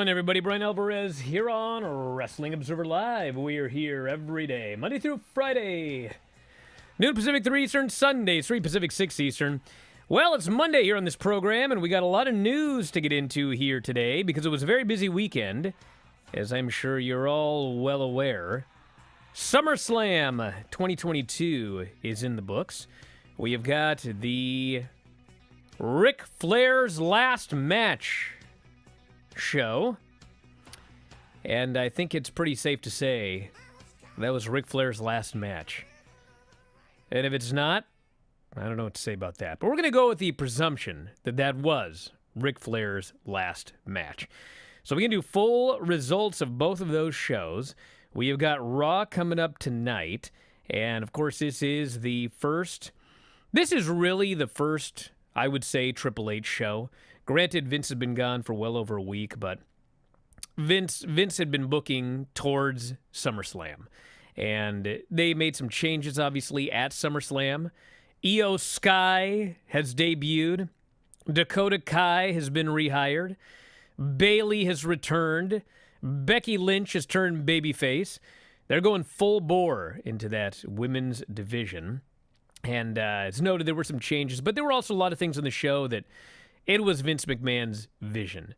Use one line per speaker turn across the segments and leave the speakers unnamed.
Everybody, Bryan Alvarez here on Wrestling Observer Live. We are here every day, Monday through Friday, noon Pacific, 3 Eastern, Sundays, 3 Pacific, 6 Eastern. Well, it's Monday here on this program, and we got a lot of news to get into here today because it was a very busy weekend, as I'm sure you're all well aware. SummerSlam 2022 is in the books. We have got the Ric Flair's Last Match show, and I think it's pretty safe to say that was Ric Flair's last match. And if it's not, I don't know what to say about that. But we're going to go with the presumption that that was Ric Flair's last match. So we can do full results of both of those shows. We have got Raw coming up tonight, and of course this is really the first, I would say, Triple H show. Granted, Vince has been gone for well over a week, but Vince had been booking towards SummerSlam. And they made some changes, obviously, at SummerSlam. Io Sky has debuted. Dakota Kai has been rehired. Bayley has returned. Becky Lynch has turned babyface. They're going full bore into that women's division. And it's noted there were some changes, but there were also a lot of things on the show that it was Vince McMahon's vision.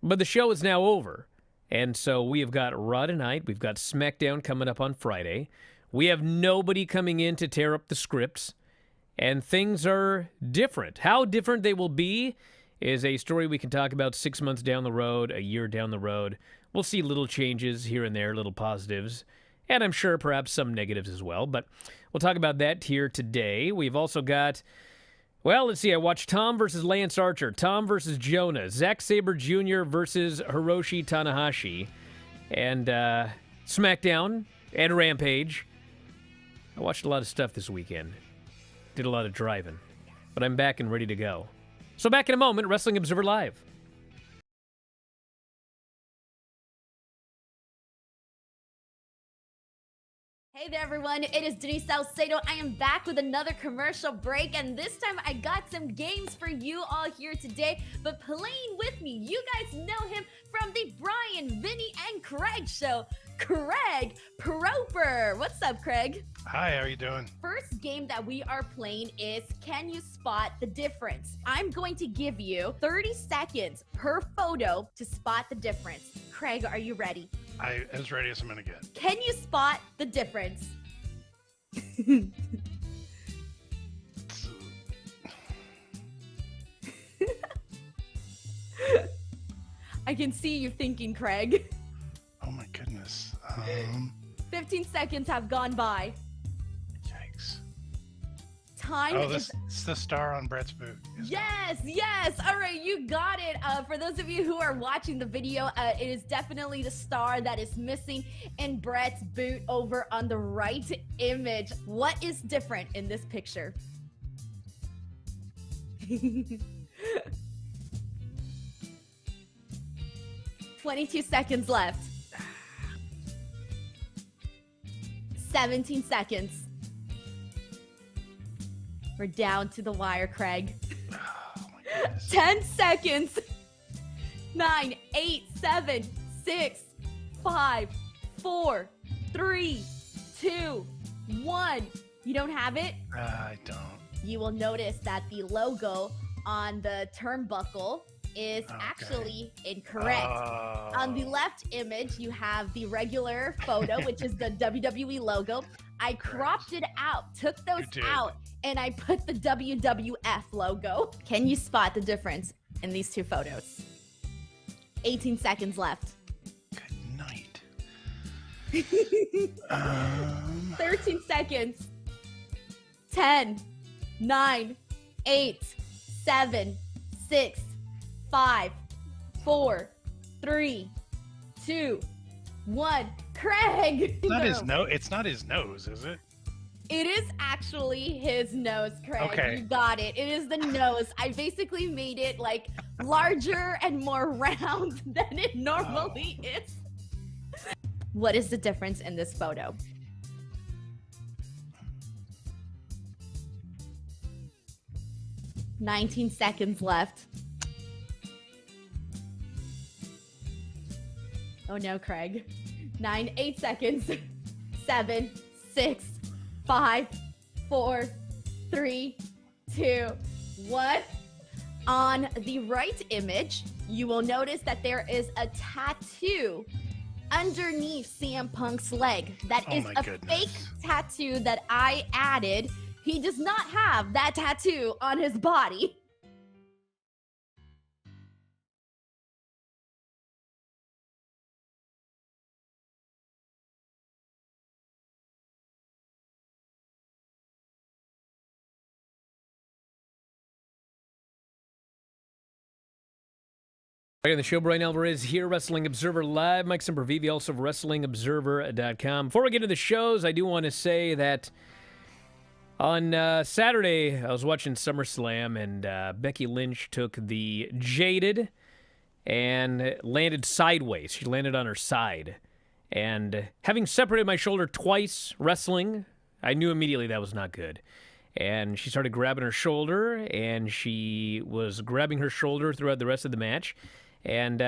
But the show is now over. And so we have got Raw tonight. We've got SmackDown coming up on Friday. We have nobody coming in to tear up the scripts. And things are different. How different they will be is a story we can talk about 6 months down the road, a year down the road. We'll see little changes here and there, little positives. And I'm sure perhaps some negatives as well. But we'll talk about that here today. We've also got... Well, let's see. I watched Tom versus Lance Archer, Tom versus Jonah, Zack Sabre Jr. versus Hiroshi Tanahashi, and SmackDown and Rampage. I watched a lot of stuff this weekend. Did a lot of driving. But I'm back and ready to go. So back in a moment, Wrestling Observer Live.
Hey there, everyone. It is Denise Salcedo. I am back with another commercial break, and this time I got some games for you all here today. But playing with me, you guys know him from the Brian, Vinny, and Craig show, Craig Proper. What's up, Craig?
Hi, how are you doing?
First game that we are playing is Can You Spot the Difference? I'm going to give you 30 seconds per photo to spot the difference. Craig, are you ready?
I as ready as I'm gonna get.
Can you spot the difference? I can see you thinking, Craig.
Oh my goodness.
15 seconds have gone by.
Yikes.
Time is...
It's the star on Brett's boot.
Yes, yes. All right, you got it. For those of you who are watching the video, it is definitely the star that is missing in Brett's boot over on the right image. What is different in this picture? 22 seconds left. 17 seconds. We're down to the wire, Craig.
Oh my goodness.
10 seconds. 9, 8, 7, 6, 5, 4, 3, 2, 1. You don't have it?
I don't.
You will notice that the logo on the turnbuckle is actually incorrect. On the left image, you have the regular photo, which is the WWE logo. I cropped it out, took those out, and I put the WWF logo. Can you spot the difference in these two photos? 18 seconds left.
Good night.
13 seconds. 10, 9, 8, 7, 6, 5, 4, 3, 2, 1. Craig!
It's not his nose, is it?
It is actually his nose, Craig.
Okay.
You got it. It is the nose. I basically made it like larger and more round than it normally is. What is the difference in this photo? ...19 seconds left. Oh no, Craig. 9, 8 seconds. 7, 6, 5, 4, 3, 2, 1. On the right image, you will notice that there is a tattoo underneath CM Punk's leg. That is a fake tattoo that I added. He does not have that tattoo on his body.
Back on the show, Bryan Alvarez here, Wrestling Observer Live. Mike Sempervive, also of WrestlingObserver.com. Before we get into the shows, I do want to say that on Saturday, I was watching SummerSlam, and Becky Lynch took the Jaded and landed sideways. She landed on her side. And having separated my shoulder twice wrestling, I knew immediately that was not good. And she started grabbing her shoulder, and she was grabbing her shoulder throughout the rest of the match. And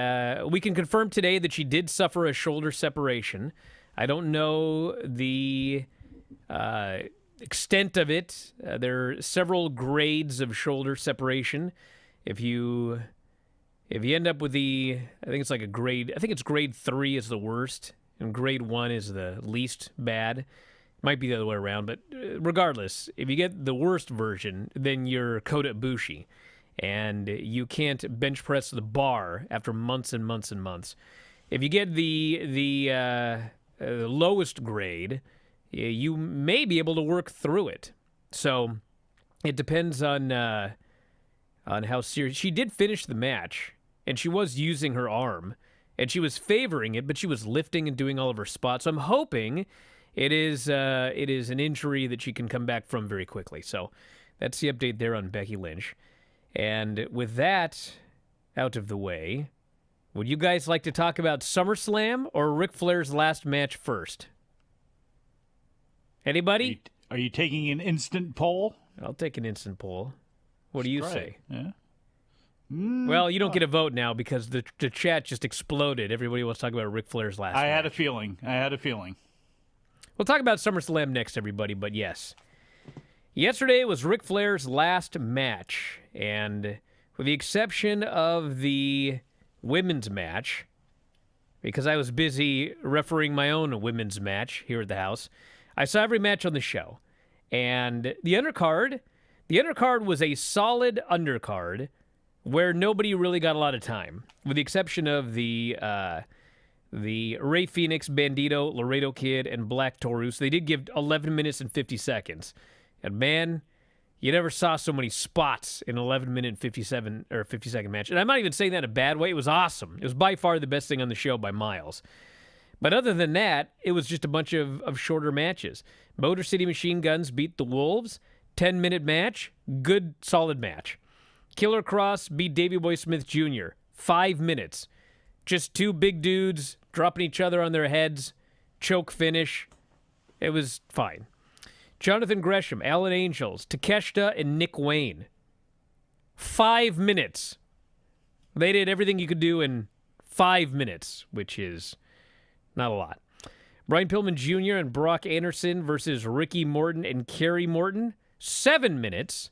we can confirm today that she did suffer a shoulder separation. I don't know the extent of it. There are several grades of shoulder separation. If you end up with I think it's grade 3 is the worst, and grade 1 is the least bad. Might be the other way around, but regardless, if you get the worst version, then you're Kota Ibushi. And you can't bench press the bar after months and months and months. If you get the lowest grade, you may be able to work through it. So it depends on how serious. She did finish the match, and she was using her arm, and she was favoring it, but she was lifting and doing all of her spots. So I'm hoping it is an injury that she can come back from very quickly. So that's the update there on Becky Lynch. And with that out of the way, would you guys like to talk about SummerSlam or Ric Flair's last match first? Anybody?
Are you taking an instant poll?
I'll take an instant poll. What do you say?
Yeah.
Well, you don't get a vote now because the chat just exploded. Everybody wants to talk about Ric Flair's last match.
I had a feeling.
We'll talk about SummerSlam next, everybody, but yes. Yesterday was Ric Flair's last match, and with the exception of the women's match, because I was busy refereeing my own women's match here at the house, I saw every match on the show. And the undercard was a solid undercard where nobody really got a lot of time, with the exception of the Rey Fenix, Bandito, Laredo Kid, and Black Taurus. They did give 11 minutes and 50 seconds. And man, you never saw so many spots in an 11-minute 50-second match. And I'm not even saying that in a bad way. It was awesome. It was by far the best thing on the show by miles. But other than that, it was just a bunch of shorter matches. Motor City Machine Guns beat the Wolves. 10-minute match. Good, solid match. Killer Cross beat Davey Boy Smith Jr. 5 minutes. Just two big dudes dropping each other on their heads. Choke finish. It was fine. Jonathan Gresham, Alan Angels, Takeshita, and Nick Wayne. 5 minutes. They did everything you could do in 5 minutes, which is not a lot. Brian Pillman Jr. and Brock Anderson versus Ricky Morton and Kerry Morton. 7 minutes.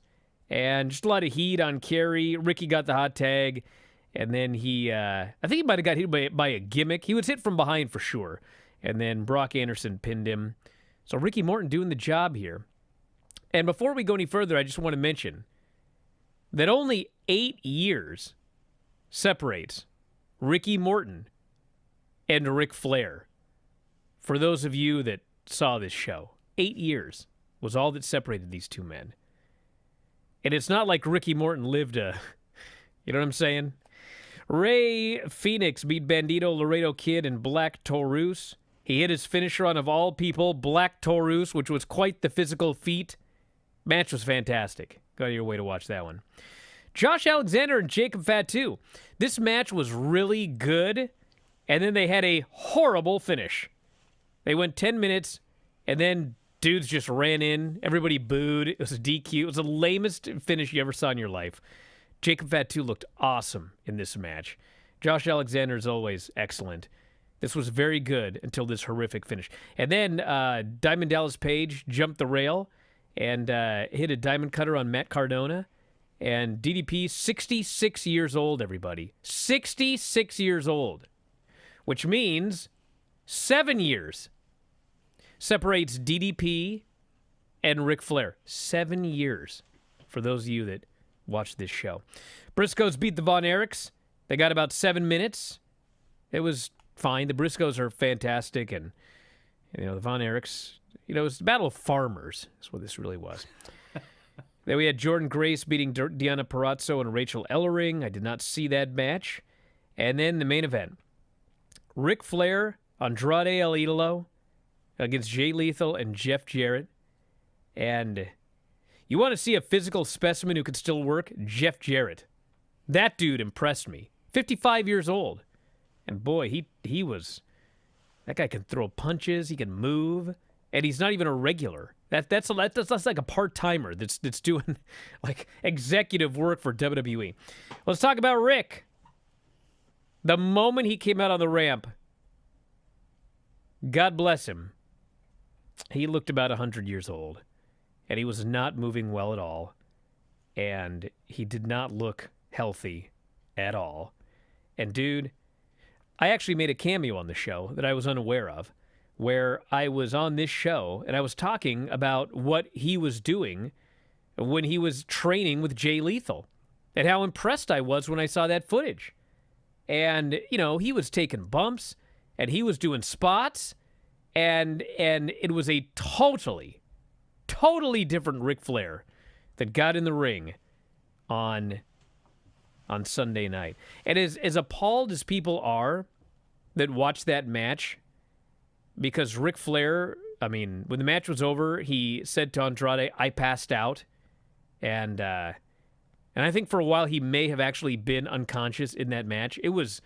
And just a lot of heat on Kerry. Ricky got the hot tag. And then I think he might have got hit by a gimmick. He was hit from behind for sure. And then Brock Anderson pinned him. So Ricky Morton doing the job here. And before we go any further, I just want to mention that only 8 years separates Ricky Morton and Ric Flair. For those of you that saw this show, 8 years was all that separated these two men. And it's not like Ricky Morton lived you know what I'm saying? Rey Fenix beat Bandito, Laredo Kid, and Black Taurus. He hit his finisher on, of all people, Black Taurus, which was quite the physical feat. Match was fantastic. Go out of your way to watch that one. Josh Alexander and Jacob Fatu. This match was really good, and then they had a horrible finish. They went 10 minutes, and then dudes just ran in. Everybody booed. It was a DQ. It was the lamest finish you ever saw in your life. Jacob Fatu looked awesome in this match. Josh Alexander is always excellent. This was very good until this horrific finish. And then Diamond Dallas Page jumped the rail and hit a diamond cutter on Matt Cardona. And DDP, 66 years old, everybody. 66 years old. Which means 7 years separates DDP and Ric Flair. 7 years for those of you that watch this show. Briscoes beat the Von Erichs. They got about 7 minutes. It was fine. The Briscoes are fantastic, and the Von Erichs, it was the battle of farmers. That's what this really was. Then we had Jordan Grace beating Deonna Purrazzo and Rachel Ellering. I did not see that match. And then the main event. Ric Flair, Andrade El Idolo against Jay Lethal and Jeff Jarrett. And you want to see a physical specimen who could still work? Jeff Jarrett. That dude impressed me. 55 years old. And boy, he was... That guy can throw punches. He can move. And he's not even a regular. That's like a part-timer that's doing like executive work for WWE. Let's talk about Rick. The moment he came out on the ramp, God bless him, he looked about 100 years old. And he was not moving well at all. And he did not look healthy at all. And dude, I actually made a cameo on the show that I was unaware of, where I was on this show and I was talking about what he was doing when he was training with Jay Lethal and how impressed I was when I saw that footage. And, he was taking bumps and he was doing spots and it was a totally different Ric Flair that got in the ring on Sunday night. And as appalled as people are that watch that match, because Ric Flair, when the match was over, he said to Andrade, "I passed out." And I think for a while he may have actually been unconscious in that match. It was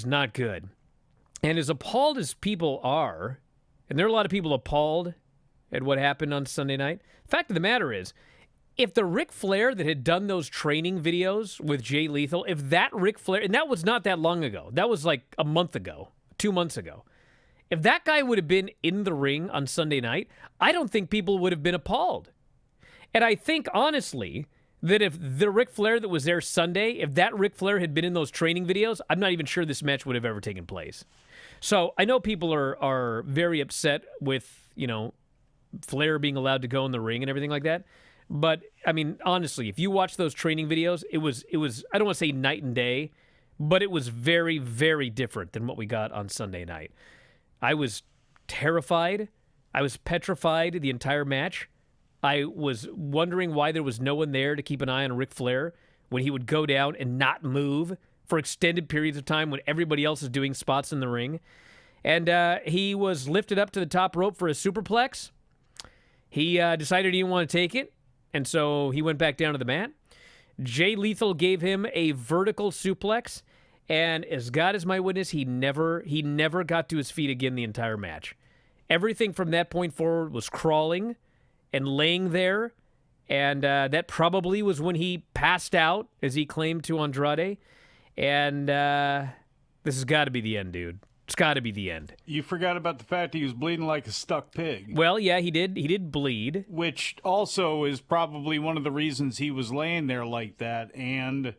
not good. And as appalled as people are, and there are a lot of people appalled at what happened on Sunday night, the fact of the matter is, if the Ric Flair that had done those training videos with Jay Lethal, if that Ric Flair, and that was not that long ago, that was like a month ago, 2 months ago, if that guy would have been in the ring on Sunday night, I don't think people would have been appalled. And I think, honestly, that if the Ric Flair that was there Sunday, if that Ric Flair had been in those training videos, I'm not even sure this match would have ever taken place. So I know people are very upset with, Flair being allowed to go in the ring and everything like that. But, honestly, if you watch those training videos, it was I don't want to say night and day, but it was very, very different than what we got on Sunday night. I was terrified. I was petrified the entire match. I was wondering why there was no one there to keep an eye on Ric Flair when he would go down and not move for extended periods of time when everybody else is doing spots in the ring. And he was lifted up to the top rope for a superplex. He decided he didn't want to take it, and so he went back down to the mat. Jay Lethal gave him a vertical suplex, and as God is my witness, he never got to his feet again the entire match. Everything from that point forward was crawling and laying there, and that probably was when he passed out, as he claimed to Andrade. And this has got to be the end, dude. It's got to be the end.
You forgot about the fact he was bleeding like a stuck pig.
Well, yeah, he did. He did bleed.
Which also is probably one of the reasons he was laying there like that. And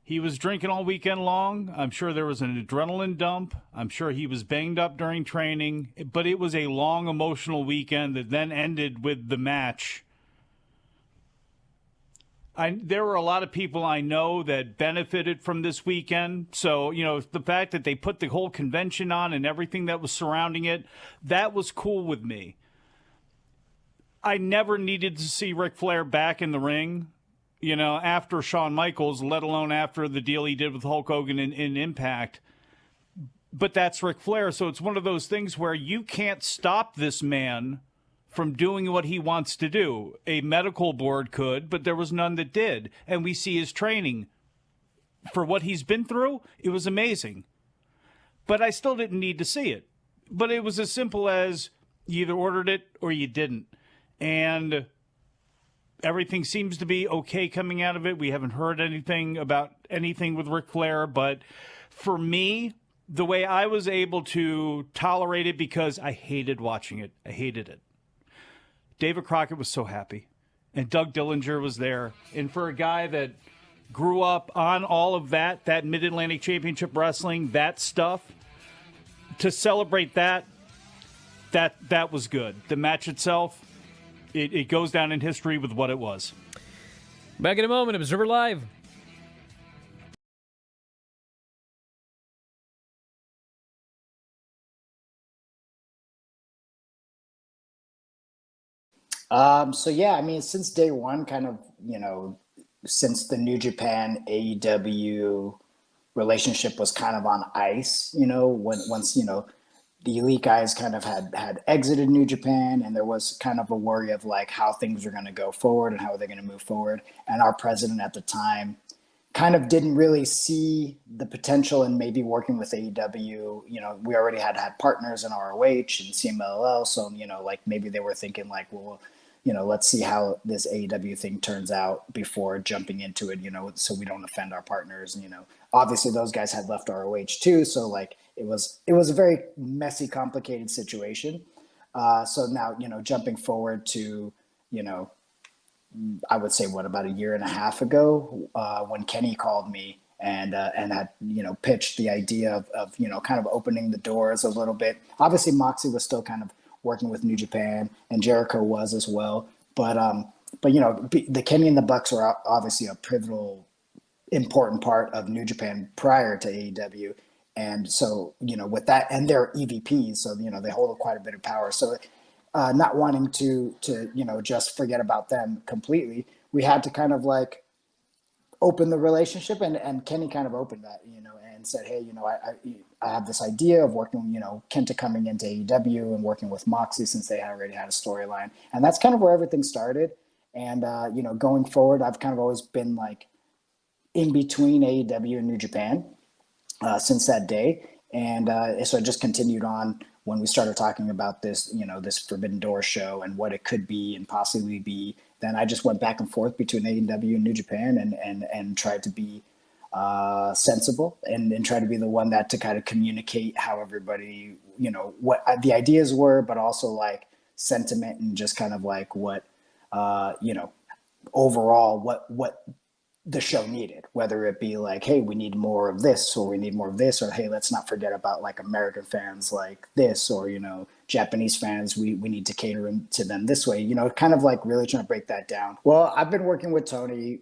he was drinking all weekend long. I'm sure there was an adrenaline dump. I'm sure he was banged up during training. But it was a long, emotional weekend that then ended with the match. There were a lot of people I know that benefited from this weekend. So, the fact that they put the whole convention on and everything that was surrounding it, that was cool with me. I never needed to see Ric Flair back in the ring, after Shawn Michaels, let alone after the deal he did with Hulk Hogan in Impact. But that's Ric Flair. So it's one of those things where you can't stop this man from doing what he wants to do. A medical board could, but there was none that did. And we see his training. For what he's been through, it was amazing. But I still didn't need to see it. But it was as simple as you either ordered it or you didn't. And everything seems to be okay coming out of it. We haven't heard anything about anything with Ric Flair. But for me, the way I was able to tolerate it because I hated watching it. I hated it. David Crockett was so happy. And Doug Dillinger was there. And for a guy that grew up on all of that Mid-Atlantic Championship Wrestling, that stuff, to celebrate that was good. The match itself, it goes down in history with what it was.
Back in a moment, Observer Live.
So yeah, I mean, since day one, kind of, since the New Japan AEW relationship was kind of on ice, once the elite guys kind of had exited New Japan, and there was kind of a worry of like how things were going to go forward and how they're going to move forward. And our president at the time kind of didn't really see the potential in maybe working with AEW. We already had partners in ROH and CMLL, so like maybe they were thinking like, well, let's see how this AEW thing turns out before jumping into it, so we don't offend our partners. And, obviously those guys had left ROH too. So like it was a very messy, complicated situation. So now, jumping forward to, I would say about a year and a half ago, when Kenny called me and had, pitched the idea of kind of opening the doors a little bit. Obviously Moxley was still kind of working with New Japan, and Jericho was as well. But the Kenny and the Bucks were obviously a pivotal, important part of New Japan prior to AEW. And so, with that, and they're EVPs, so, they hold quite a bit of power. So not wanting to just forget about them completely, we had to kind of like open the relationship, and Kenny kind of opened that, and said, hey, I have this idea of working, Kenta coming into AEW and working with Moxley since they already had a storyline. And that's kind of where everything started. And, going forward, I've kind of always been like in between AEW and New Japan since that day. And so it just continued on when we started talking about this, this Forbidden Door show and what it could be and possibly be. Then I just went back and forth between AEW and New Japan and tried to be sensible and try to be the one that to kind of communicate how everybody, what the ideas were, but also like sentiment and just kind of like what, overall what the show needed, whether it be like, hey, we need more of this, or we need more of this, or hey, let's not forget about like American fans like this, or Japanese fans, we need to cater to them this way, kind of like really trying to break that down. Well, I've been working with Tony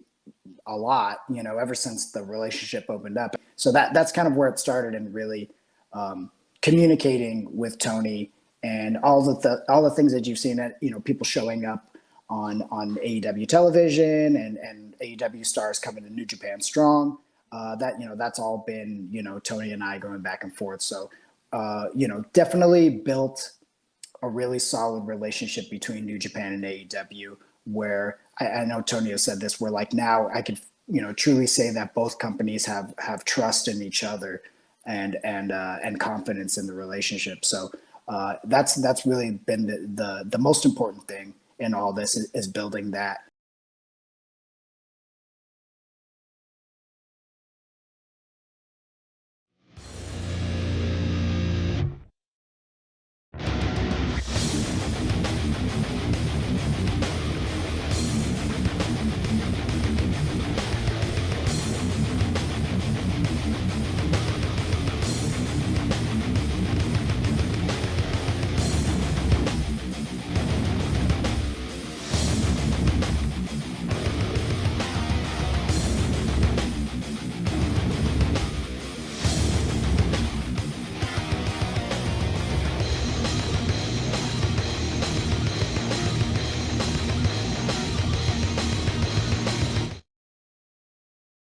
a lot, ever since the relationship opened up. So that's kind of where it started, and really communicating with Tony and all the things that you've seen at, people showing up on AEW television and AEW stars coming to New Japan Strong. That's all been, Tony and I going back and forth. So, definitely built a really solid relationship between New Japan and AEW, where I know Tony has said this, where like now I could, truly say that both companies have trust in each other and confidence in the relationship. So that's really been the most important thing in all this is building that.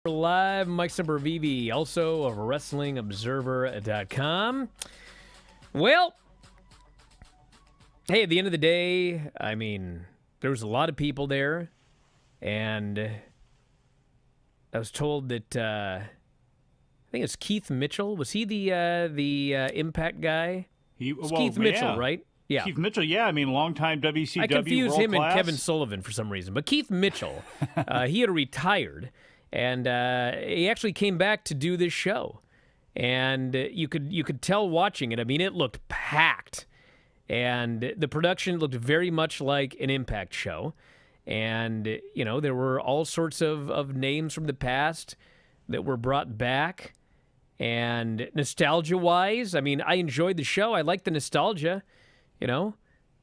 Live, Mike Sempervive, also of WrestlingObserver.com. Well, hey, at the end of the day, I mean, there was a lot of people there, and I was told that I think it's Keith Mitchell. Was he the Impact guy? Keith Mitchell, right? Yeah.
Keith Mitchell, yeah. I mean, longtime WCW
I confused him
class.
and Kevin Sullivan for some reason. But Keith Mitchell, he had retired, and he actually came back to do this show. and you could tell watching it. I mean, it looked packed, and the production looked very much like an Impact show. And, you know, there were all sorts of names from the past that were brought back. And nostalgia-wise, I mean, I enjoyed the show. I liked the nostalgia, you know.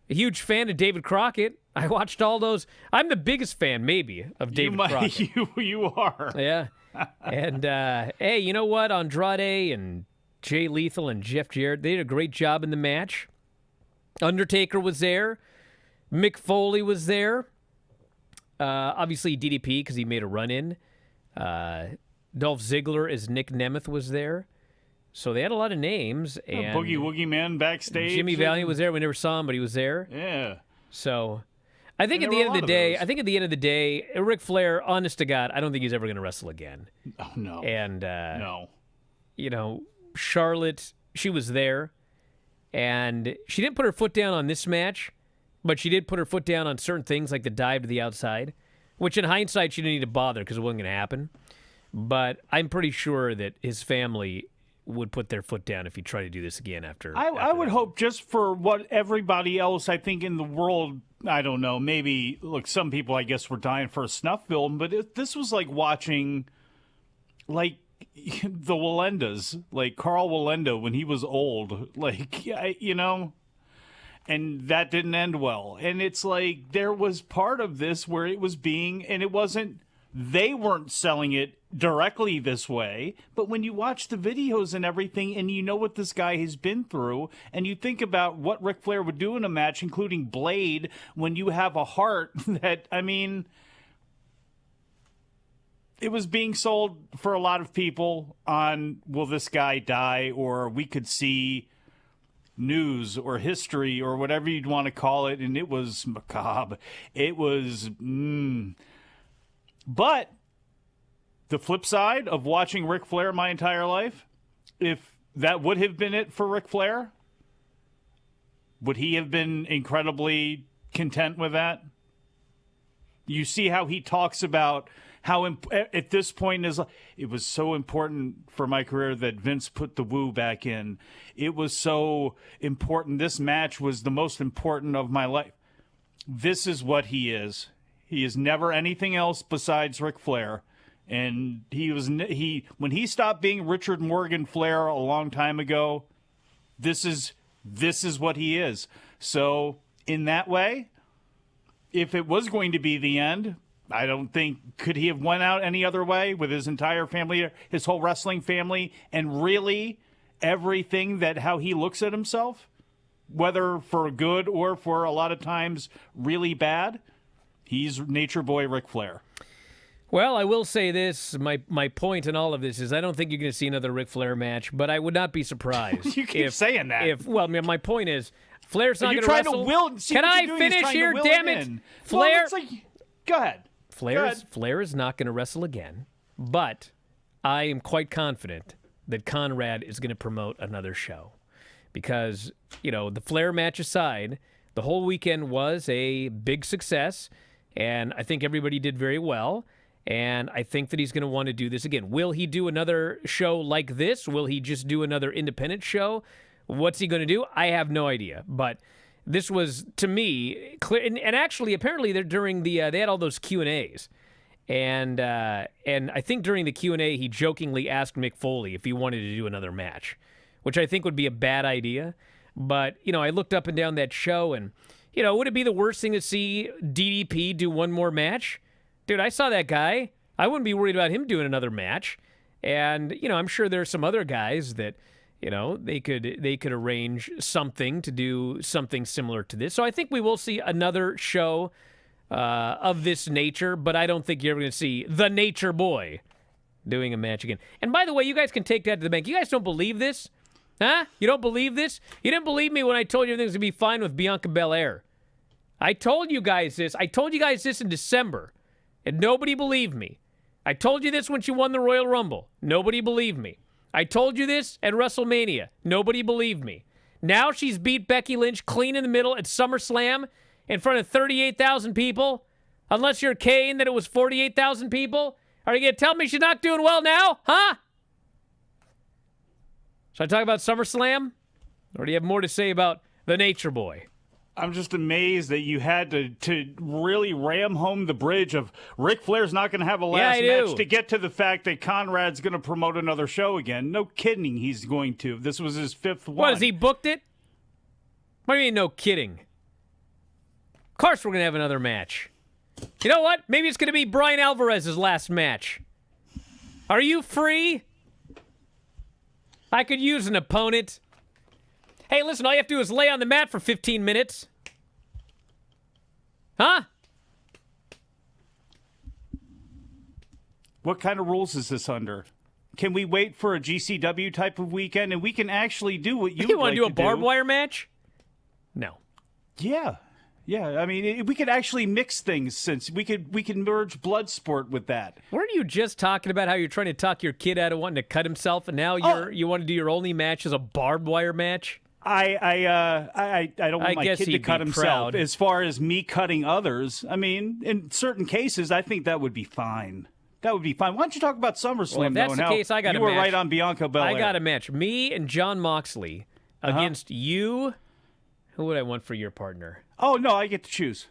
A huge fan of David Crockett. I watched all those. I'm the biggest fan, maybe, of David Crockett.
You are.
Yeah. And, hey, you know what? Andrade and Jay Lethal and Jeff Jarrett, they did a great job in the match. Undertaker was there. Mick Foley was there. Obviously, DDP, because he made a run-in. Dolph Ziggler as Nick Nemeth was there. So they had a lot of names. And
Boogie Woogie Man backstage.
Jimmy Valiant was there. We never saw him, but he was there.
Yeah.
So I think at the end of the day, Ric Flair, honest to God, I don't think he's ever going to wrestle again.
Oh, no.
And,
no.
You know, Charlotte, she was there. And she didn't put her foot down on this match, but she did put her foot down on certain things like the dive to the outside, which in hindsight she didn't need to bother because it wasn't going to happen. But I'm pretty sure that his family would put their foot down if he tried to do this again after.
I would hope, just for what everybody else, I think, in the world, I don't know, maybe, look, some people, I guess, were dying for a snuff film, but this was like watching, like, the Wallendas, like Carl Wallenda when he was old, like, you know, and that didn't end well. And it's like there was part of this where it was being, and it wasn't, they weren't selling it directly this way, but when you watch the videos and everything and you know what this guy has been through and you think about what Ric Flair would do in a match, including Blade, when you have a heart that, I mean, it was being sold for a lot of people on, will this guy die, or we could see news or history or whatever you'd want to call it, and it was macabre. It was, But the flip side of watching Ric Flair my entire life, if that would have been it for Ric Flair, would he have been incredibly content with that? You see how he talks about how at this point it was so important for my career that Vince put the woo back in. It was so important. This match was the most important of my life. This is what he is. He is never anything else besides Ric Flair. And when he stopped being Richard Morgan Flair a long time ago, this is what he is. So in that way, if it was going to be the end, I don't think, could he have went out any other way with his entire family, his whole wrestling family, and really everything that how he looks at himself, whether for good or for a lot of times really bad? He's Nature Boy Ric Flair.
Well, I will say this. My point in all of this is I don't think you're going to see another Ric Flair match, but I would not be surprised.
You keep saying that.
My point is, Flair's not going to wrestle.
Can
I finish here? Damn it. Flair.
Well, go ahead.
Flair is not going to wrestle again, but I am quite confident that Conrad is going to promote another show because, you know, the Flair match aside, the whole weekend was a big success, and I think everybody did very well, and I think that he's going to want to do this again. Will he do another show like this? Will he just do another independent show? What's he going to do? I have no idea, but this was, to me, clear. And actually, apparently, during they had all those Q&As. And I think during the Q&A, he jokingly asked Mick Foley if he wanted to do another match, which I think would be a bad idea. But, you know, I looked up and down that show, and, you know, would it be the worst thing to see DDP do one more match? Dude, I saw that guy. I wouldn't be worried about him doing another match. And, you know, I'm sure there are some other guys that, you know, they could arrange something to do something similar to this. So I think we will see another show of this nature, but I don't think you're ever going to see the Nature Boy doing a match again. And by the way, you guys can take that to the bank. You guys don't believe this? Huh? You don't believe this? You didn't believe me when I told you everything's going to be fine with Bianca Belair. I told you guys this. I told you guys this in December, and nobody believed me. I told you this when she won the Royal Rumble. Nobody believed me. I told you this at WrestleMania. Nobody believed me. Now she's beat Becky Lynch clean in the middle at SummerSlam in front of 38,000 people. Unless you're Kane that it was 48,000 people. Are you going to tell me she's not doing well now? Huh? Should I talk about SummerSlam? Or do you have more to say about the Nature Boy?
I'm just amazed that you had to really ram home the bridge of Ric Flair's not going to have a last match to get to the fact that Conrad's going to promote another show again. No kidding he's going to. This was his 5th one.
What, has he booked it? What do you mean, no kidding? Of course we're going to have another match. You know what? Maybe it's going to be Bryan Alvarez's last match. Are you free? I could use an opponent. Hey, listen, all you have to do is lay on the mat for 15 minutes. Huh?
What kind of rules is this under? Can we wait for a GCW type of weekend and we can actually do what you
want to do a barbed wire match? No.
Yeah. Yeah, I mean, we could actually mix things since we can merge Bloodsport with that.
Weren't you just talking about how you're trying to talk your kid out of wanting to cut himself, and now you want to do your only match as a barbed wire match?
I don't want my kid to cut himself.
Proud.
As far as me cutting others, I mean, in certain cases, I think that would be fine. That would be fine. Why don't you talk about SummerSlam?
Well, if that's the case, I got a match.
You were right on Bianca Belair.
I got a match. Me and John Moxley against you. Who would I want for your partner?
Oh no, I get to choose.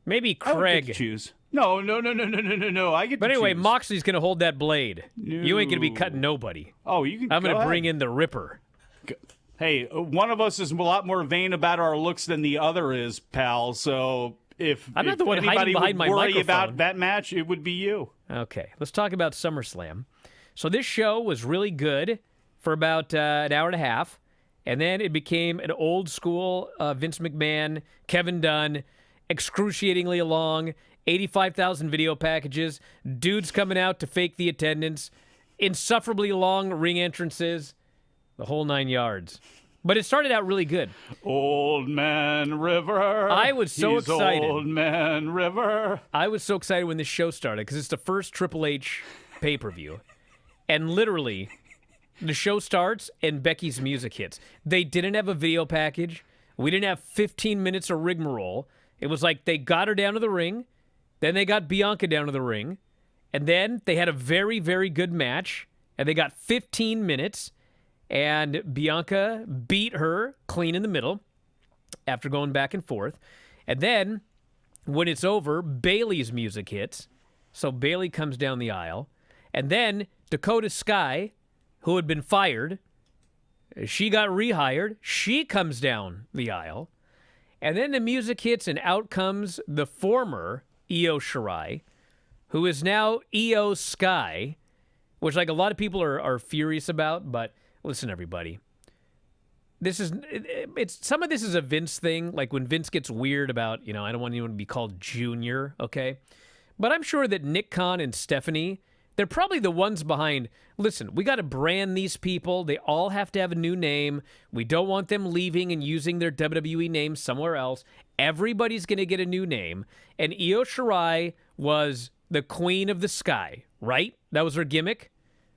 Maybe Craig.
I get to choose. No. I get.
But
to
anyway,
choose.
Moxley's gonna hold that blade. No. You ain't gonna be cutting nobody.
Oh, you can.
I'm gonna bring in the Ripper.
Hey, one of us is a lot more vain about our looks than the other is, pal. So if
I'm not the one
anybody
hiding behind my
worry
microphone
about that match, it would be you.
Okay, let's talk about SummerSlam. So this show was really good for about an hour and a half, and then it became an old school Vince McMahon, Kevin Dunn, excruciatingly long, 85,000 video packages, dudes coming out to fake the attendance, insufferably long ring entrances, the whole 9 yards. But it started out really good.
Old Man River.
I was so excited.
Old Man River.
I was so excited when this show started because it's the first Triple H pay-per-view. And literally, the show starts and Becky's music hits. They didn't have a video package. We didn't have 15 minutes of rigmarole. It was like they got her down to the ring. Then they got Bianca down to the ring. And then they had a very, very good match. And they got 15 minutes. And Bianca beat her clean in the middle after going back and forth. And then, when it's over, Bayley's music hits. So Bayley comes down the aisle. And then Dakota Sky, who had been fired, she got rehired. She comes down the aisle. And then the music hits, and out comes the former Io Shirai, who is now Io Sky, which like a lot of people are furious about, but listen, everybody. Some of this is a Vince thing, like when Vince gets weird about, I don't want anyone to be called Junior, okay? But I'm sure that Nick Khan and Stephanie, they're probably the ones behind, listen, we got to brand these people. They all have to have a new name. We don't want them leaving and using their WWE name somewhere else. Everybody's going to get a new name. And Io Shirai was the Queen of the Sky, right? That was her gimmick.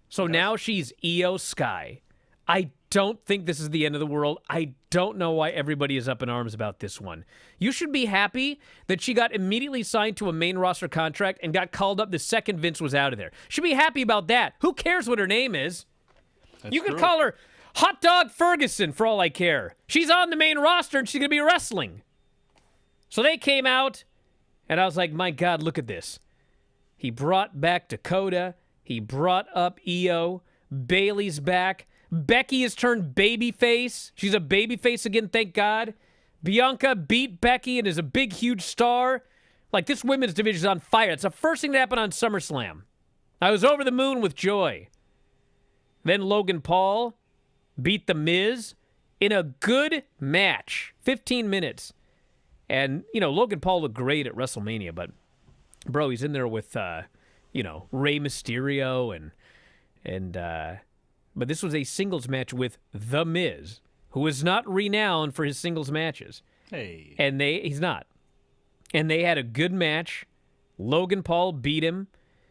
So now she's Io Sky. I don't think this is the end of the world. I don't know why everybody is up in arms about this one. You should be happy that she got immediately signed to a main roster contract and got called up the second Vince was out of there. Should be happy about that. Who cares what her name is? You could call her Hot Dog Ferguson for all I care. She's on the main roster and she's going to be wrestling. So they came out and I was like, my God, look at this. He brought back Dakota. He brought up Io. Bayley's back. Becky has turned babyface. She's a babyface again, thank God. Bianca beat Becky and is a big, huge star. Like, this women's division is on fire. It's the first thing that happened on SummerSlam. I was over the moon with joy. Then Logan Paul beat The Miz in a good match. 15 minutes. And, Logan Paul looked great at WrestleMania, but, bro, he's in there with, Rey Mysterio but this was a singles match with The Miz, who is not renowned for his singles matches.
Hey.
And he's not. And they had a good match. Logan Paul beat him.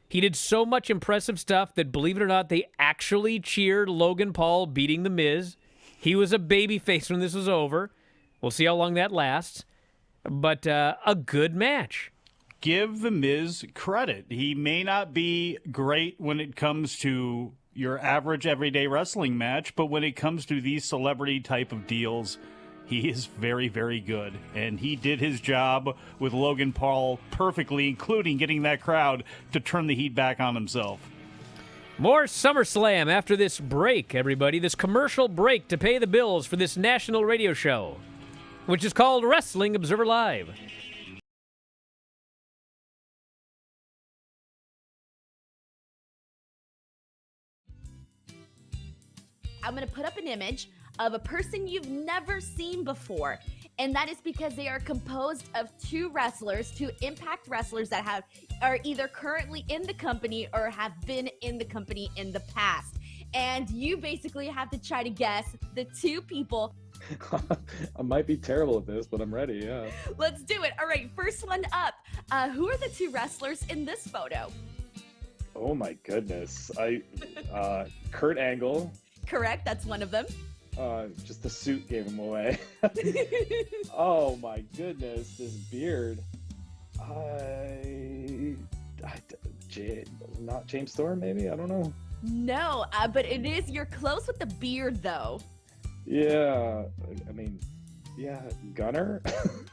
He did so much impressive stuff that, believe it or not, they actually cheered Logan Paul beating The Miz. He was a babyface when this was over. We'll see how long that lasts. But a good match.
Give The Miz credit. He may not be great when it comes to your average everyday wrestling match, but when it comes to these celebrity type of deals, he is very, very good. And he did his job with Logan Paul perfectly, including getting that crowd to turn the heat back on himself.
More SummerSlam after this break, everybody. This commercial break to pay the bills for this national radio show, which is called Wrestling Observer Live.
I'm going to put up an image of a person you've never seen before. And that is because they are composed of two wrestlers, two Impact wrestlers that are either currently in the company or have been in the company in the past. And you basically have to try to guess the two people.
I might be terrible at this, but I'm ready, yeah.
Let's do it. All right, first one up. Who are the two wrestlers in this photo?
Oh my goodness. Kurt Angle.
Correct, that's one of them.
Just the suit gave him away. Oh my goodness, this beard. Not James Storm, maybe? I don't know.
No, but it is, you're close with the beard though.
Yeah, I mean, yeah, Gunner?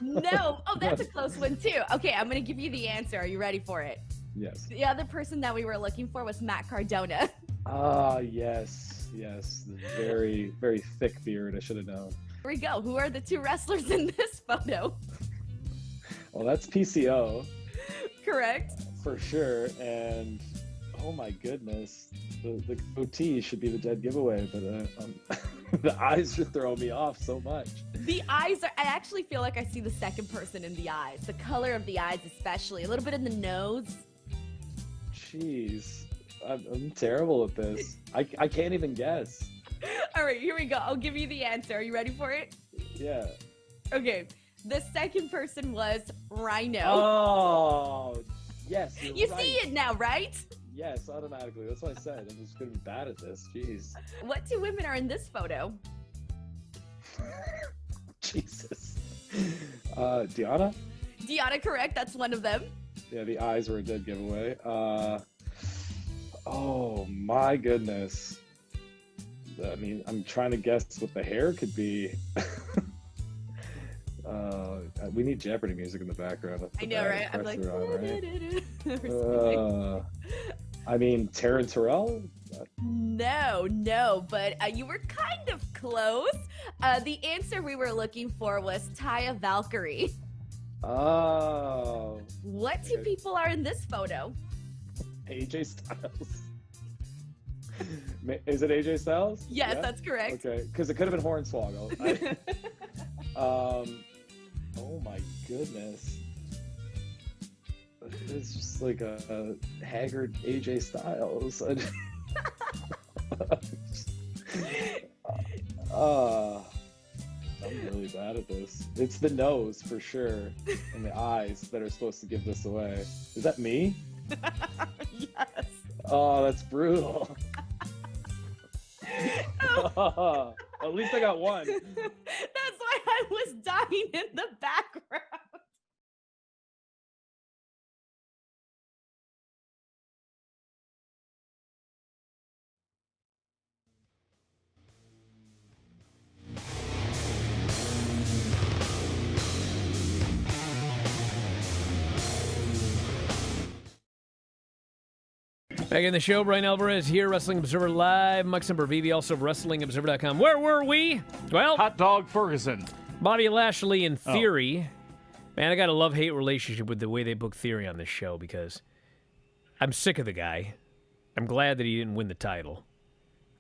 No, oh, that's a close one too. Okay, I'm gonna give you the answer. Are you ready for it?
Yes.
The other person that we were looking for was Matt Cardona.
Yes. The very, very thick beard. I should have known.
Here we go. Who are the two wrestlers in this photo?
Well, that's PCO.
Correct.
For sure. And oh my goodness, the goatee should be the dead giveaway, but the eyes should throw me off so much.
The eyes are, I actually feel like I see the second person in the eyes. The color of the eyes especially. A little bit in the nose.
Jeez. I'm terrible at this. I can't even guess.
All right, here we go. I'll give you the answer. Are you ready for it?
Yeah.
Okay. The second person was Rhino.
Oh, yes.
You
right.
see it now, right?
Yes, automatically. That's what I said. I'm just going to be bad at this. Jeez.
What two women are in this photo?
Jesus. Deanna?
Deanna, correct. That's one of them.
Yeah, the eyes were a dead giveaway. Oh my goodness. I mean, I'm trying to guess what the hair could be. We need Jeopardy music in the background.
I know, right? I'm like,
I mean, Taryn Terrell?
No, but you were kind of close. The answer we were looking for was Taya Valkyrie.
Oh.
What two people are in this photo?
AJ Styles. Is it AJ Styles?
Yes,
yeah?
that's correct.
Okay, because it could have been Hornswoggle. Oh my goodness. It's just like a haggard AJ Styles. I'm really bad at this. It's the nose for sure, and the eyes that are supposed to give this away. Is that me?
Yes.
Oh, that's brutal. At least I got one.
That's why I was dying in the background.
Back in the show, Bryan Alvarez here, Wrestling Observer Live. Mike Sempervive, also of WrestlingObserver.com. Where were we? Well,
Hot Dog Ferguson.
Bobby Lashley and Theory. Man, I got a love-hate relationship with the way they book Theory on this show because I'm sick of the guy. I'm glad that he didn't win the title.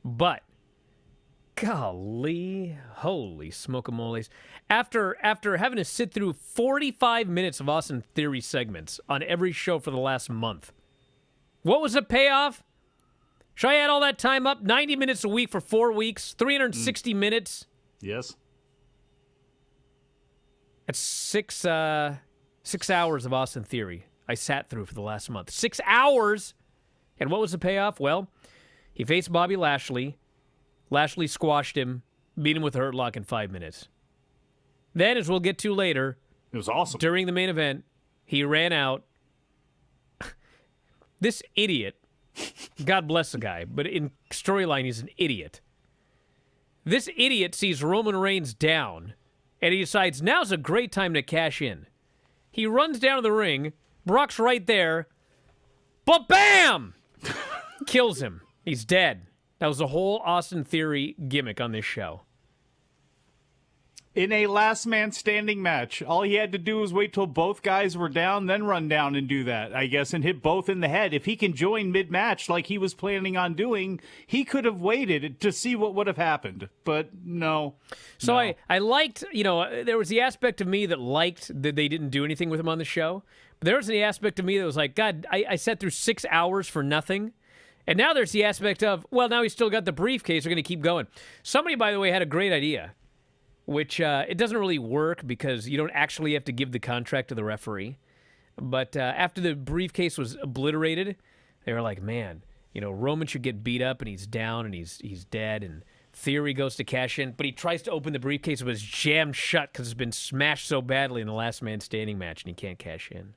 But, golly, holy smoke-a-moles. After having to sit through 45 minutes of Austin Theory segments on every show for the last month, what was the payoff? Should I add all that time up? 90 minutes a week for 4 weeks, 360 minutes.
Yes.
That's six hours of Austin Theory I sat through for the last month. 6 hours! And what was the payoff? Well, he faced Bobby Lashley. Lashley squashed him, beat him with a hurt lock in 5 minutes. Then, as we'll get to later,
It was awesome.
during the main event, he ran out. This idiot God bless the guy, but in storyline, he's an idiot. This idiot sees Roman Reigns down, and he decides now's a great time to cash in. He runs down to the ring. Brock's right there, but bam! Kills him. He's dead. That was the whole Austin Theory gimmick on this show.
In a last man standing match, all he had to do was wait till both guys were down, then run down and do that, I guess, and hit both in the head. If he can join mid-match like he was planning on doing, he could have waited to see what would have happened. But no.
So
no.
I liked, there was the aspect of me that liked that they didn't do anything with him on the show. But there was the aspect of me that was like, God, I sat through 6 hours for nothing. And now there's the aspect of, well, now he's still got the briefcase. We're going to keep going. Somebody, by the way, had a great idea. Which it doesn't really work because you don't actually have to give the contract to the referee. But after the briefcase was obliterated, they were like, man, Roman should get beat up and he's down and he's dead. And Theory goes to cash in, but he tries to open the briefcase, but it's jammed shut because it's been smashed so badly in the last man standing match and he can't cash in.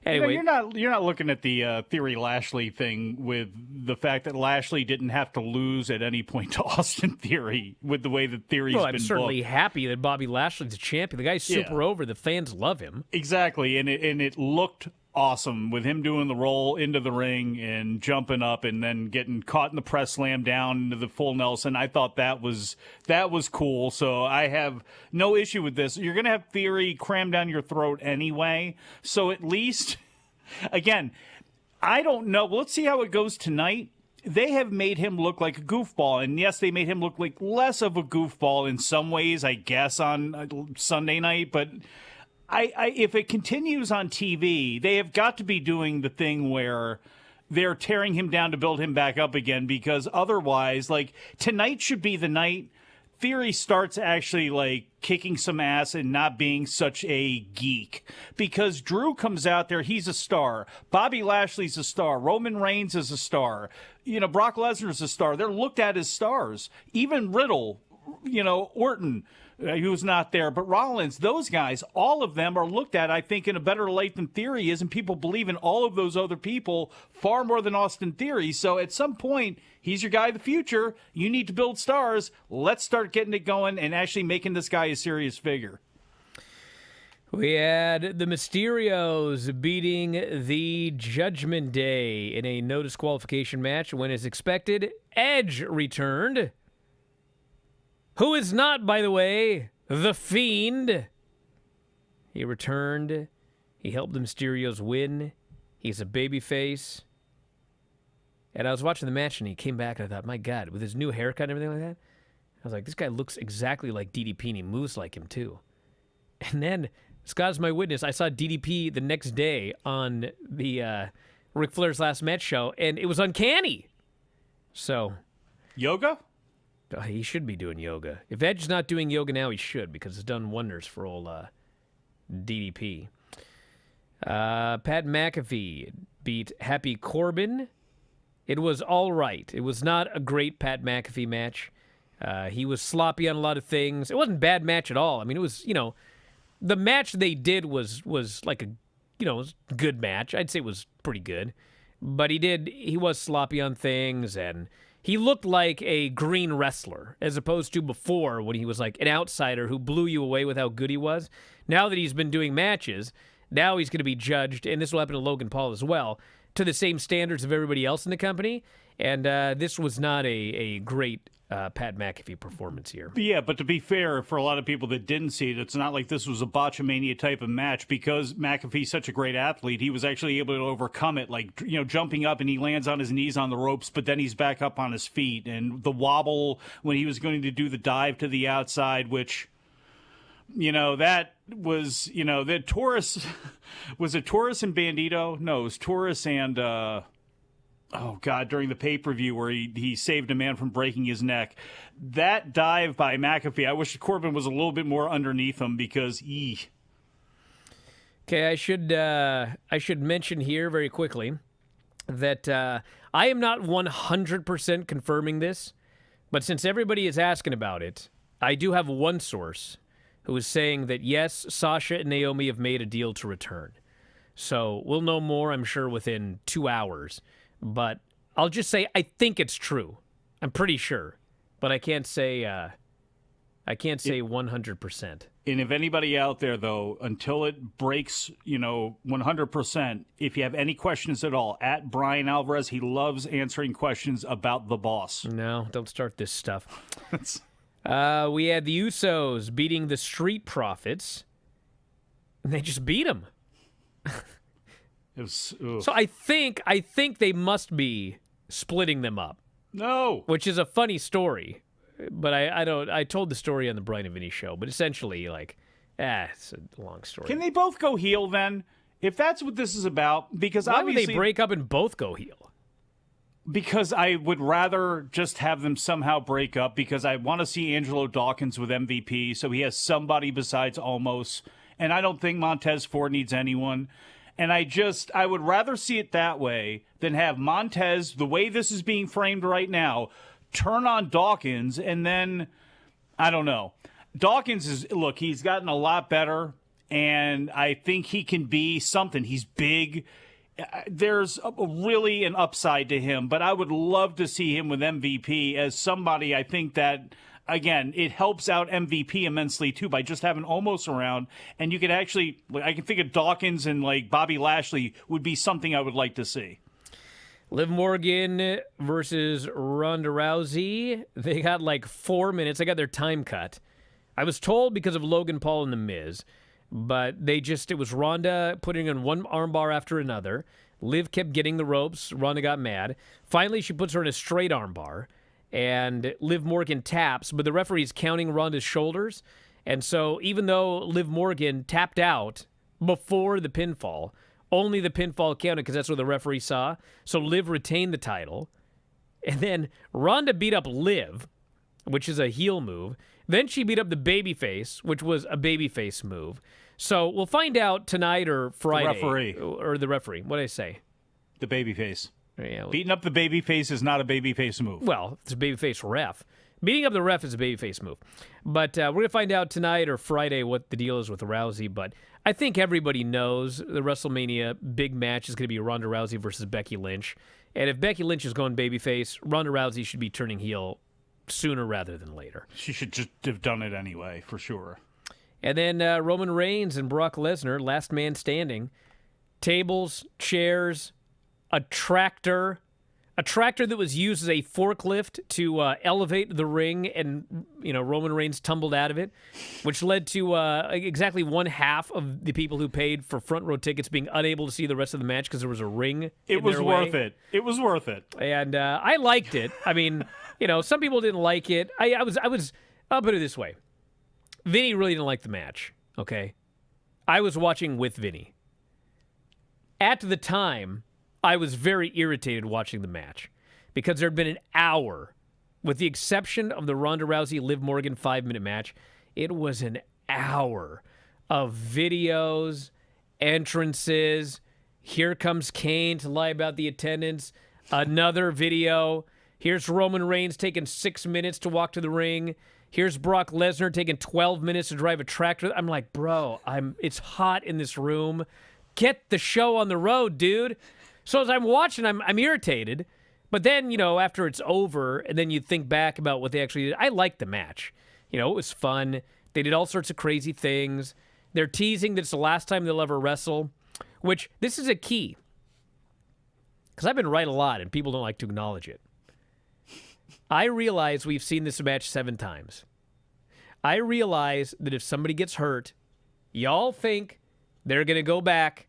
Anyway,
you're not looking at the Theory Lashley thing with the fact that Lashley didn't have to lose at any point to Austin Theory with the way that Theory's been
I'm certainly
booked.
happy that Bobby Lashley's the champion. The guy's super over. The fans love him.
Exactly, and it looked awesome with him doing the roll into the ring and jumping up and then getting caught in the press slam down into the full Nelson. I thought that was cool. So I have no issue with this. You're going to have Theory crammed down your throat anyway. So at least, again, I don't know. Let's see how it goes tonight. They have made him look like a goofball. And yes, they made him look like less of a goofball in some ways, I guess, on Sunday night. But if it continues on TV, they have got to be doing the thing where they're tearing him down to build him back up again, because otherwise, tonight should be the night Theory starts actually kicking some ass and not being such a geek, because Drew comes out there. He's a star. Bobby Lashley's a star. Roman Reigns is a star. Brock Lesnar's a star. They're looked at as stars. Even Riddle, Orton, who's not there, but Rollins, those guys, all of them are looked at, I think, in a better light than Theory is, and people believe in all of those other people far more than Austin Theory. So at some point, he's your guy of the future. You need to build stars. Let's start getting it going and actually making this guy a serious figure.
We had the Mysterios beating the Judgment Day in a no disqualification match when, as expected, Edge returned. Who is not, by the way, The Fiend. He returned. He helped the Mysterios win. He's a babyface. And I was watching the match, and he came back, and I thought, my God, with his new haircut and everything like that, I was like, this guy looks exactly like DDP, and he moves like him, too. And then, Scott's my witness, I saw DDP the next day on the Ric Flair's Last Match show, and it was uncanny. So.
Yoga?
He should be doing yoga. If Edge's not doing yoga now, he should, because it's done wonders for old DDP. Pat McAfee beat Happy Corbin. It was all right. It was not a great Pat McAfee match. He was sloppy on a lot of things. It wasn't a bad match at all. I mean, it was, the match they did was like a, it was a good match. I'd say it was pretty good. But he was sloppy on things, and he looked like a green wrestler, as opposed to before when he was like an outsider who blew you away with how good he was. Now that he's been doing matches, now he's going to be judged, and this will happen to Logan Paul as well, to the same standards of everybody else in the company. And this was not a great Pat McAfee performance here.
Yeah, but to be fair, for a lot of people that didn't see it, it's not like this was a botchamania type of match, because McAfee's such a great athlete. He was actually able to overcome it, jumping up, and he lands on his knees on the ropes, but then he's back up on his feet. And the wobble when he was going to do the dive to the outside, which, that was, that Taurus, was it Taurus and Bandito? No, it was Taurus and, during the pay-per-view where he saved a man from breaking his neck. That dive by McAfee, I wish Corbin was a little bit more underneath him, because,
Okay, I should mention here very quickly that I am not 100% confirming this, but since everybody is asking about it, I do have one source who is saying that, yes, Sasha and Naomi have made a deal to return. So we'll know more, I'm sure, within 2 hours. But I'll just say I think it's true. I'm pretty sure, but I can't say 100%.
And if anybody out there, though, until it breaks, 100%, if you have any questions at all, at Bryan Alvarez, he loves answering questions about the boss.
No, don't start this stuff. We had the Usos beating the Street Profits, and they just beat them. So I think they must be splitting them up.
No,
which is a funny story. But I told the story on the Bryan and Vinny show, but essentially, it's a long story.
Can they both go heel then? If that's what this is about, because
why would
obviously
they break up and both go heel?
Because I would rather just have them somehow break up, because I want to see Angelo Dawkins with MVP, so he has somebody besides Omos, and I don't think Montez Ford needs anyone. And I would rather see it that way than have Montez, the way this is being framed right now, turn on Dawkins, and then, I don't know. Dawkins he's gotten a lot better, and I think he can be something. He's big. There's really an upside to him, but I would love to see him with MVP as somebody. I think that, again, it helps out MVP immensely, too, by just having Omos around, and you could actually, I can think of Dawkins and, Bobby Lashley would be something I would like to see.
Liv Morgan versus Ronda Rousey. They got 4 minutes. They got their time cut. I was told because of Logan Paul and The Miz, but it was Ronda putting in one armbar after another. Liv kept getting the ropes. Ronda got mad. Finally, she puts her in a straight armbar, and Liv Morgan taps, but the referee's counting Ronda's shoulders. And so even though Liv Morgan tapped out before the pinfall, only the pinfall counted because that's what the referee saw. So Liv retained the title. And then Ronda beat up Liv, which is a heel move. Then she beat up the babyface, which was a babyface move. So we'll find out tonight or Friday.
The referee.
Or the referee. What did I say?
The babyface.
Yeah,
beating up the babyface is not a babyface move.
Well, it's a babyface ref. Beating up the ref is a babyface move. But we're going to find out tonight or Friday what the deal is with Rousey. But I think everybody knows the WrestleMania big match is going to be Ronda Rousey versus Becky Lynch. And if Becky Lynch is going babyface, Ronda Rousey should be turning heel sooner rather than later.
She should just have done it anyway, for sure.
And then Roman Reigns and Brock Lesnar, last man standing. Tables, chairs, a tractor that was used as a forklift to elevate the ring, and Roman Reigns tumbled out of it, which led to exactly one half of the people who paid for front row tickets being unable to see the rest of the match because there was a ring.
It was worth it. It was worth it,
and I liked it. I mean, some people didn't like it. I'll put it this way: Vinny really didn't like the match. Okay, I was watching with Vinny. At the time, I was very irritated watching the match because there had been an hour, with the exception of the Ronda Rousey-Liv Morgan 5-minute match, it was an hour of videos, entrances, here comes Kane to lie about the attendance, another video, here's Roman Reigns taking 6 minutes to walk to the ring, here's Brock Lesnar taking 12 minutes to drive a tractor. I'm like, bro, it's hot in this room. Get the show on the road, dude. So as I'm watching, I'm irritated. But then, after it's over, and then you think back about what they actually did, I liked the match. It was fun. They did all sorts of crazy things. They're teasing that it's the last time they'll ever wrestle, which this is a key. Because I've been right a lot, and people don't like to acknowledge it. I realize we've seen this match 7 times. I realize that if somebody gets hurt, y'all think they're going to go back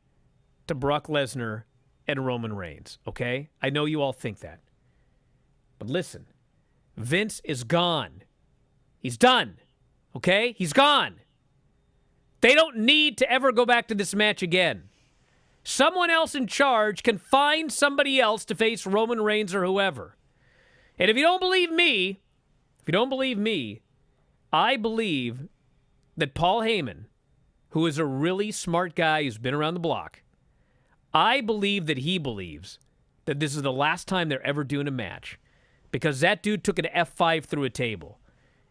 to Brock Lesnar and Roman Reigns, okay? I know you all think that. But listen, Vince is gone. He's done, okay? He's gone. They don't need to ever go back to this match again. Someone else in charge can find somebody else to face Roman Reigns or whoever. And if you don't believe me, I believe that Paul Heyman, who is a really smart guy who's been around the block, I believe that he believes that this is the last time they're ever doing a match because that dude took an F5 through a table.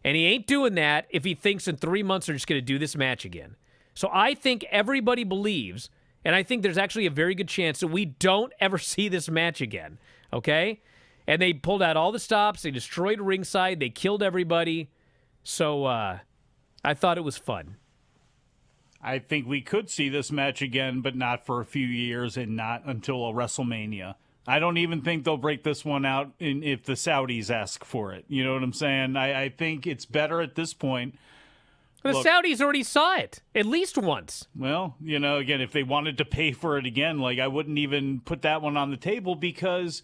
And he ain't doing that if he thinks in 3 months they're just going to do this match again. So I think everybody believes, And I think there's actually a very good chance that we don't ever see this match again, okay? And they pulled out all the stops. They destroyed ringside. They killed everybody. So I thought it was fun.
I think we could see this match again, but not for a few years and not until a WrestleMania. I don't even think they'll break this one out if the Saudis ask for it. You know what I'm saying? I think it's better at this point.
The Saudis already saw it at least once.
Well, you know, again, if they wanted to pay for it again, like I wouldn't even put that one on the table because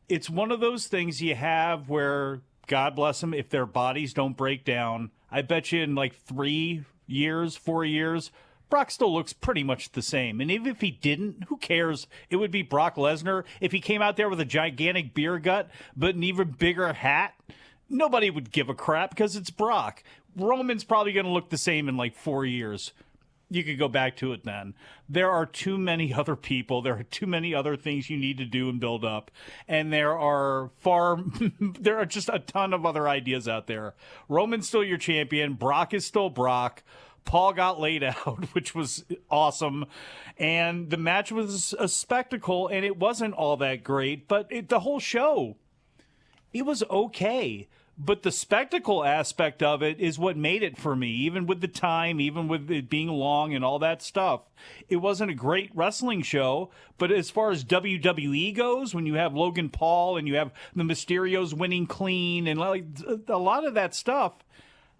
it's one of those things you have where, God bless them, if their bodies don't break down, I bet you in like 3 years, 4 years, Brock still looks pretty much the same. And even if he didn't, who cares? It would be Brock Lesnar. If he came out there with a gigantic beer gut, but an even bigger hat, nobody would give a crap because it's Brock. Roman's probably going to look the same in like 4 years. You could go back to it then. There are too many other people. There are too many other things you need to do and build up. And there are just a ton of other ideas out there. Roman's still your champion. Brock is still Brock. Paul got laid out, which was awesome. And the match was a spectacle, and it wasn't all that great. But the whole show, it was okay. But the spectacle aspect of it is what made it for me, even with the time, even with it being long and all that stuff. It wasn't a great wrestling show, but as far as WWE goes, when you have Logan Paul and you have the Mysterios winning clean and like a lot of that stuff,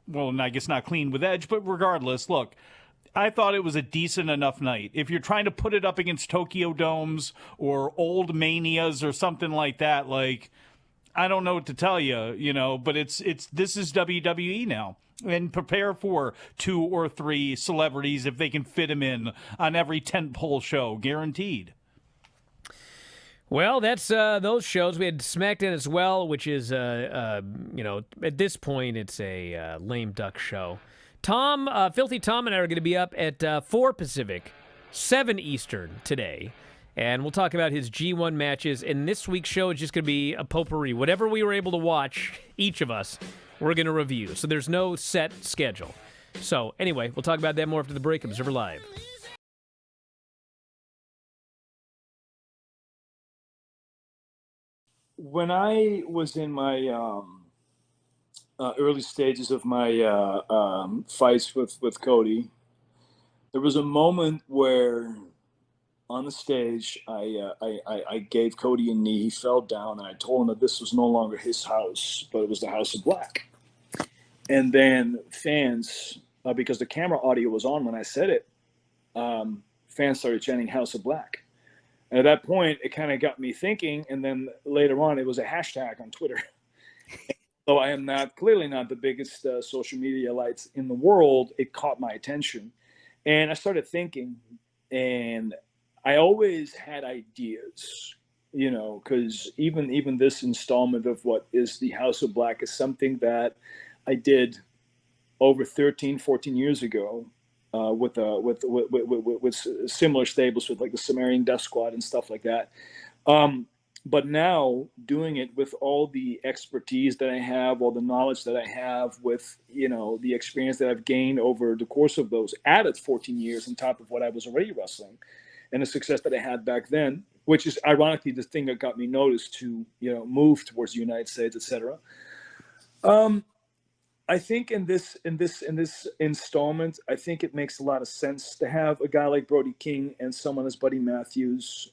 well, I guess not clean with Edge, but regardless, look, I thought it was a decent enough night. If you're trying to put it up against Tokyo Domes or old Manias or something like that, like, I don't know what to tell you, you know, but this is WWE now. And prepare for 2 or 3 celebrities if they can fit them in on every tentpole show, guaranteed.
Well, that's those shows. We had SmackDown as well, which is, you know, at this point, it's a lame duck show. Filthy Tom and I are going to be up at 4 Pacific, 7 Eastern today. And we'll talk about his G1 matches. And this week's show is just going to be a potpourri. Whatever we were able to watch, each of us, we're going to review. So there's no set schedule. So anyway, we'll talk about that more after the break. Observer Live.
When I was in my early stages of my fights with Cody, there was a moment where on the stage, I gave Cody a knee. He fell down, and I told him that this was no longer his house, but it was the House of Black. And then fans, because the camera audio was on when I said it, fans started chanting House of Black. And at that point, it kind of got me thinking. And then later on, it was a hashtag on Twitter. Though I am clearly not the biggest social media lights in the world, it caught my attention. And I started thinking, and I always had ideas, you know, because even this installment of what is the House of Black is something that I did over 13, 14 years ago with similar stables with like the Sumerian Death Squad and stuff like that. But now doing it with all the expertise that I have, all the knowledge that I have with, you know, the experience that I've gained over the course of those added 14 years on top of what I was already wrestling, and the success that I had back then, which is ironically the thing that got me noticed to, you know, move towards the United States, etc. I think in this installment, I think it makes a lot of sense to have a guy like Brody King and someone as Buddy Matthews.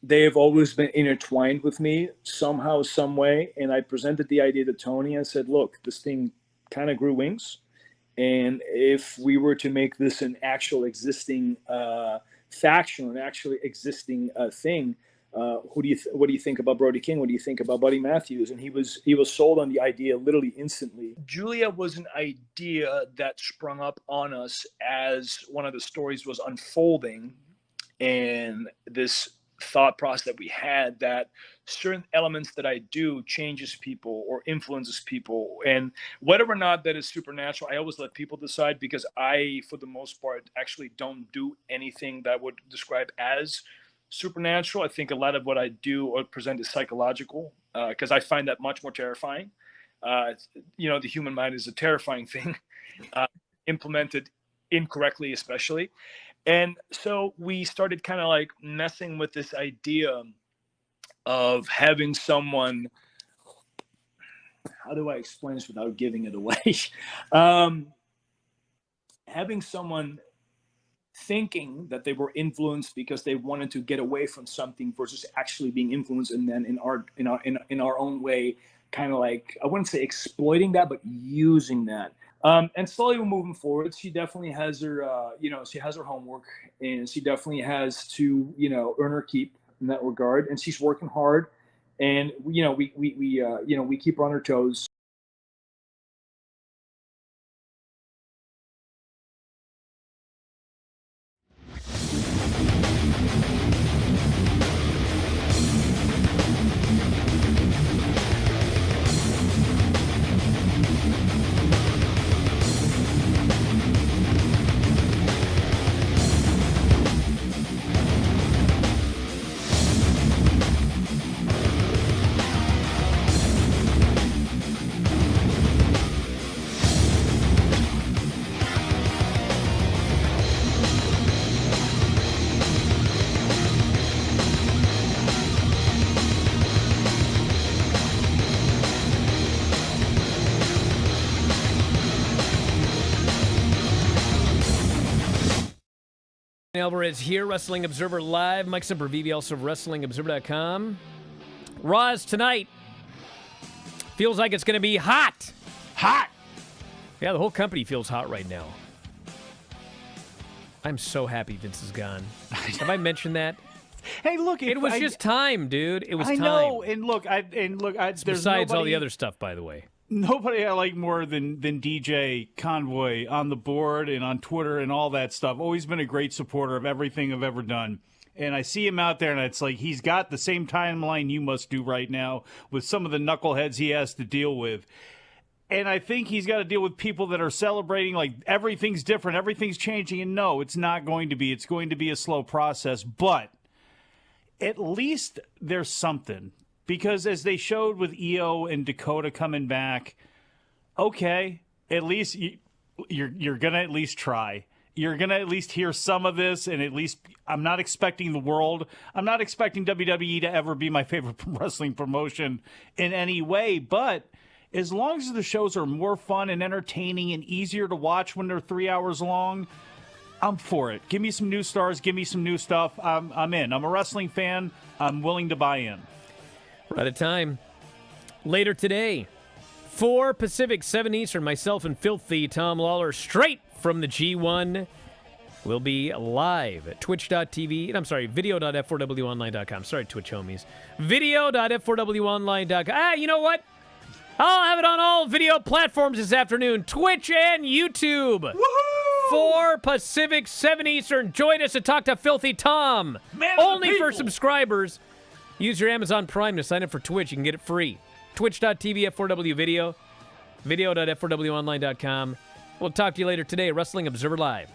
They have always been intertwined with me somehow, some way, and I presented the idea to Tony. I said, "Look, this thing kind of grew wings. And if we were to make this an actual existing faction, an actually existing thing, what do you think about Brody King? What do you think about Buddy Matthews?" And he was sold on the idea literally instantly. Julia was an idea that sprung up on us as one of the stories was unfolding, and this thought process that we had that certain elements that I do changes people or influences people, and whether or not that is supernatural, I always let people decide, because I, for the most part, actually don't do anything that would describe as supernatural. I think a lot of what I do or present is psychological, because I find that much more terrifying. You know, the human mind is a terrifying thing, implemented incorrectly, especially. And so we started kind of like messing with this idea of having someone, how do I explain this without giving it away? Having someone thinking that they were influenced because they wanted to get away from something versus actually being influenced, and then in our own way, kind of like, I wouldn't say exploiting that, but using that. And slowly we're moving forward. She definitely has her, she has her homework, and she definitely has to, earn her keep in that regard. And she's working hard, and we keep her on her toes.
Bryan Alvarez here, Wrestling Observer Live. Mike Sempervive, also of WrestlingObserver.com. Raw's tonight feels like it's going to be hot.
Hot!
Yeah, the whole company feels hot right now. I'm so happy Vince is gone. Have I mentioned that?
Hey, look,
It was just time, dude. It was
I
time.
know, and look, there's
Besides all the other stuff, by the way.
Nobody I like more than DJ Convoy on the board and on Twitter and all that stuff. Always been a great supporter of everything I've ever done. And I see him out there, and it's like he's got the same timeline you must do right now with some of the knuckleheads he has to deal with. And I think he's got to deal with people that are celebrating like everything's different, everything's changing. And no, it's not going to be. It's going to be a slow process. But at least there's something. Because as they showed with EO and Dakota coming back, okay, at least you're going to at least try. You're going to at least hear some of this, and at least I'm not expecting the world. I'm not expecting WWE to ever be my favorite wrestling promotion in any way, but as long as the shows are more fun and entertaining and easier to watch when they're 3 hours long, I'm for it. Give me some new stars. Give me some new stuff. I'm in. I'm a wrestling fan. I'm willing to buy in.
We're out of time. Later today, 4 Pacific, 7 Eastern, myself and Filthy Tom Lawler, straight from the G1, will be live at twitch.tv. I'm sorry, video.f4wonline.com. Sorry, Twitch homies. Video.f4wonline.com. You know what? I'll have it on all video platforms this afternoon. Twitch and YouTube. Woohoo! 4 Pacific, 7 Eastern. Join us to talk to Filthy Tom. Only for subscribers. Use your Amazon Prime to sign up for Twitch. You can get it free. Twitch.tv F4W Video. Video.f4wonline.com. We'll talk to you later today. Wrestling Observer Live.